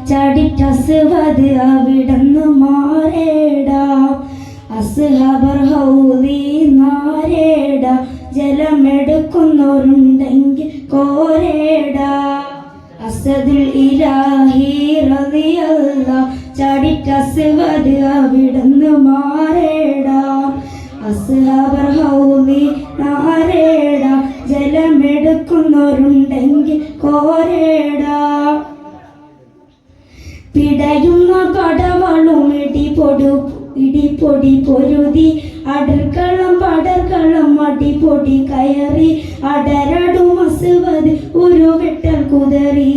ചാടിറ്റസ്വത് അവിടന്ന് മാറേടാ അസ്ഹബർ ഹൗലി നാരേടാ ജലമെടുക്കുന്നവരുണ്ടെങ്കിൽ കോരേടാ അസദുൽ ഇലാഹി റളിയല്ലാഹ് ചാടിറ്റസ്വത് അവിടന്ന് മാറേടാ അസ്ഹബർ ഹൗലി നാരേടാ ജലമെടുക്കുന്നവരുണ്ടെങ്കിൽ കോരേടാ പിടയുന്ന പടവളും ഇടിപ്പൊടി പൊരുതി അടർക്കളം പടർക്കളം അടിപൊടി കയറി അടരടും അസ്വദ് ഒരു വെട്ടൽ കുതറി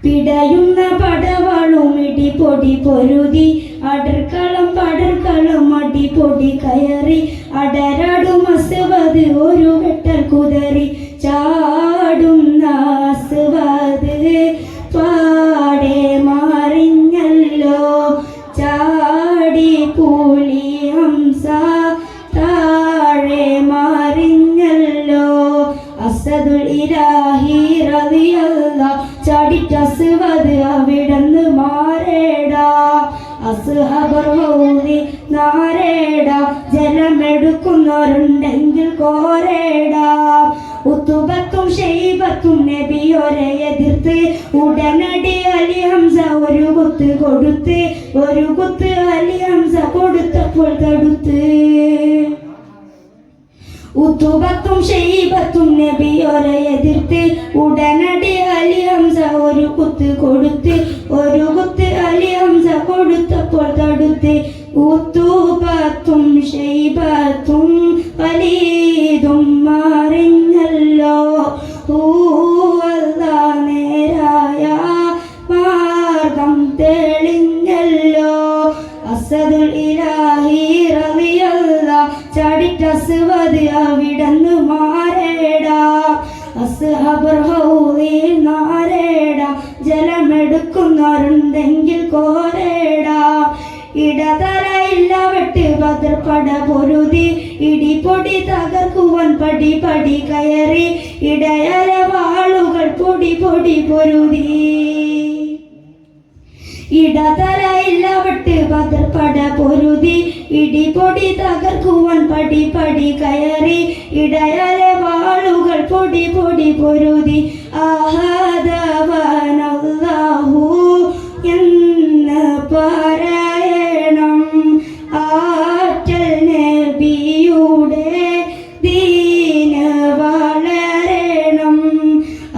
പിടയുന്ന പടവളും ഇടിപ്പൊടി പൊരുതി അടർക്കളം പടർക്കളം അടിപൊടി കയറി അടരടും അസ്വദ് ഒരു വെട്ടൽ കുതറി ചാടുന്ന അസ്വദ് പാടെ മാറിഞ്ഞല്ലോ ചാടി പുലി ഹംസ താഴെ മാറിഞ്ഞല്ലോ അസദുൽ ഇലാഹി റളിയല്ലാഹ് ചാടിറ്റസ്വദ് അവിടന്ന് മാറേടാ അസ്ഹബർ ഹൗലി നാരേടാ ജലമെടുക്കുന്നവരുണ്ടെങ്കിൽ കോരേടാ ഉത്തുബത്തും ഷൈബത്തും നബിയോരെ എതിർത്ത് ഉടനടി അലി ഹംസ ഒരു കുത്ത് അലി ഹംസ കൊടുത്തപ്പോൾ തടുത്ത് ഉത്തുബത്തും ഷൈബത്തും നബിയോരെ എതിർത്ത് ഉടനടി അലി ഹംസ ഒരു കുത്ത് അലി ഹംസ കൊടുത്തപ്പോൾ തടുത്ത് ഉത്തുബത്തും ഷൈബത്തും വലീദും മാറിഞ്ഞല്ലോ നേരായ മാർഗം തെളിഞ്ഞല്ലോ അസദുൽ ഇലാഹി റളിയല്ലാഹ് ചാടിറ്റസ്വദ് അവിടന്ന് മാറേടാ അസ്ഹബർ ഹൗലി നാരേടാ ജലമെടുക്കുന്നവരുണ്ടെങ്കിൽ കോരേടാ ഇടതലയില്ല വെട്ട് ബദർപട പൊരുതി ഇടിപ്പൊടി തകർക്കുവാൻ പടി കയറി ഇടയര വാളുകൾ പൊടി പൊരുതി ഇടതലയില്ല വെട്ട് ബദർപട പൊരുതി ഇടിപ്പൊടി തകർക്കുവാൻ പടി കയറി ഇടയര വാളുകൾ പൊടി പൊരുതി ആഹദവനല്ലാഹു എന്ന് പറയണം ആറ്റൽ നബിയുടെ ദീന് വളരണം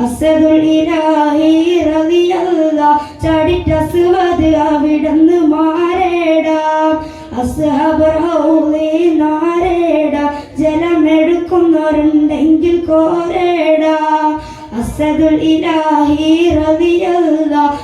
അസദുൽ ഇലാഹി റളിയല്ലാഹ് ചാടിറ്റസ്വദ് അവിടന്ന് മാറേടാ അസ്ഹബർ ഹൗലി നാരേടാ ജലമെടുക്കുന്നവരുണ്ടെങ്കിൽ കോരേടാ അസദുൽ ഇലാഹി റളിയല്ലാഹ്